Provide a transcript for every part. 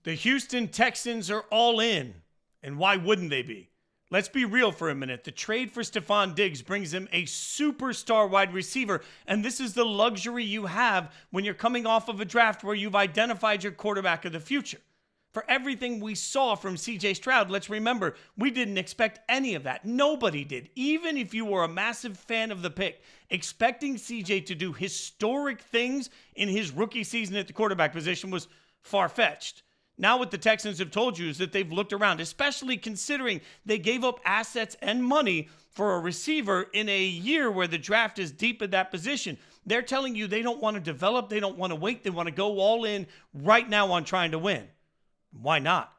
The Houston Texans are all in. And why wouldn't they be? Let's be real for a minute. The trade for Stefon Diggs brings him a superstar wide receiver, and this is the luxury you have when you're coming off of a draft where you've identified your quarterback of the future. For everything we saw from C.J. Stroud, let's remember, we didn't expect any of that. Nobody did. Even if you were a massive fan of the pick, expecting C.J. to do historic things in his rookie season at the quarterback position was far-fetched. Now what the Texans have told you is that they've looked around, especially considering they gave up assets and money for a receiver in a year where the draft is deep at that position. They're telling you they don't want to develop, they don't want to wait, they want to go all in right now on trying to win. Why not?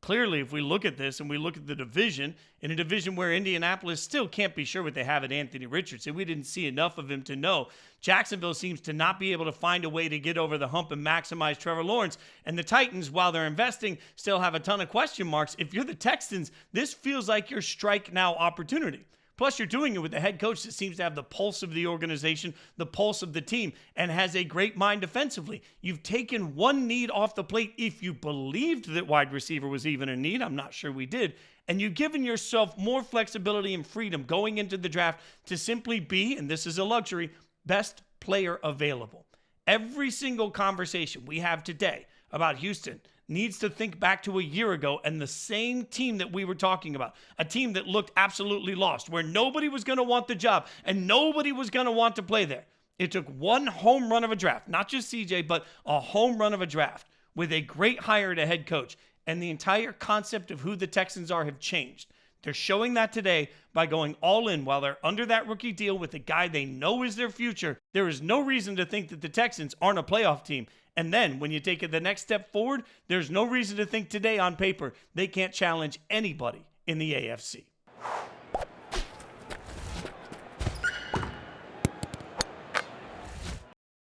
Clearly, if we look at this and we look at the division, in a division where Indianapolis still can't be sure what they have at Anthony Richardson, we didn't see enough of him to know. Jacksonville seems to not be able to find a way to get over the hump and maximize Trevor Lawrence. And the Titans, while they're investing, still have a ton of question marks. If you're the Texans, this feels like your strike now opportunity. Plus, you're doing it with a head coach that seems to have the pulse of the organization, the pulse of the team, and has a great mind defensively. You've taken one need off the plate if you believed that wide receiver was even a need. I'm not sure we did. And you've given yourself more flexibility and freedom going into the draft to simply be, and this is a luxury, best player available. Every single conversation we have today about Houston needs to think back to a year ago and the same team that we were talking about, a team that looked absolutely lost, where nobody was going to want the job and nobody was going to want to play there. It took one home run of a draft, not just CJ, but a home run of a draft with a great hire to head coach, and the entire concept of who the Texans are have changed. They're showing that today by going all in while they're under that rookie deal with a guy they know is their future. There is no reason to think that the Texans aren't a playoff team. And then when you take it the next step forward, there's no reason to think today on paper they can't challenge anybody in the AFC.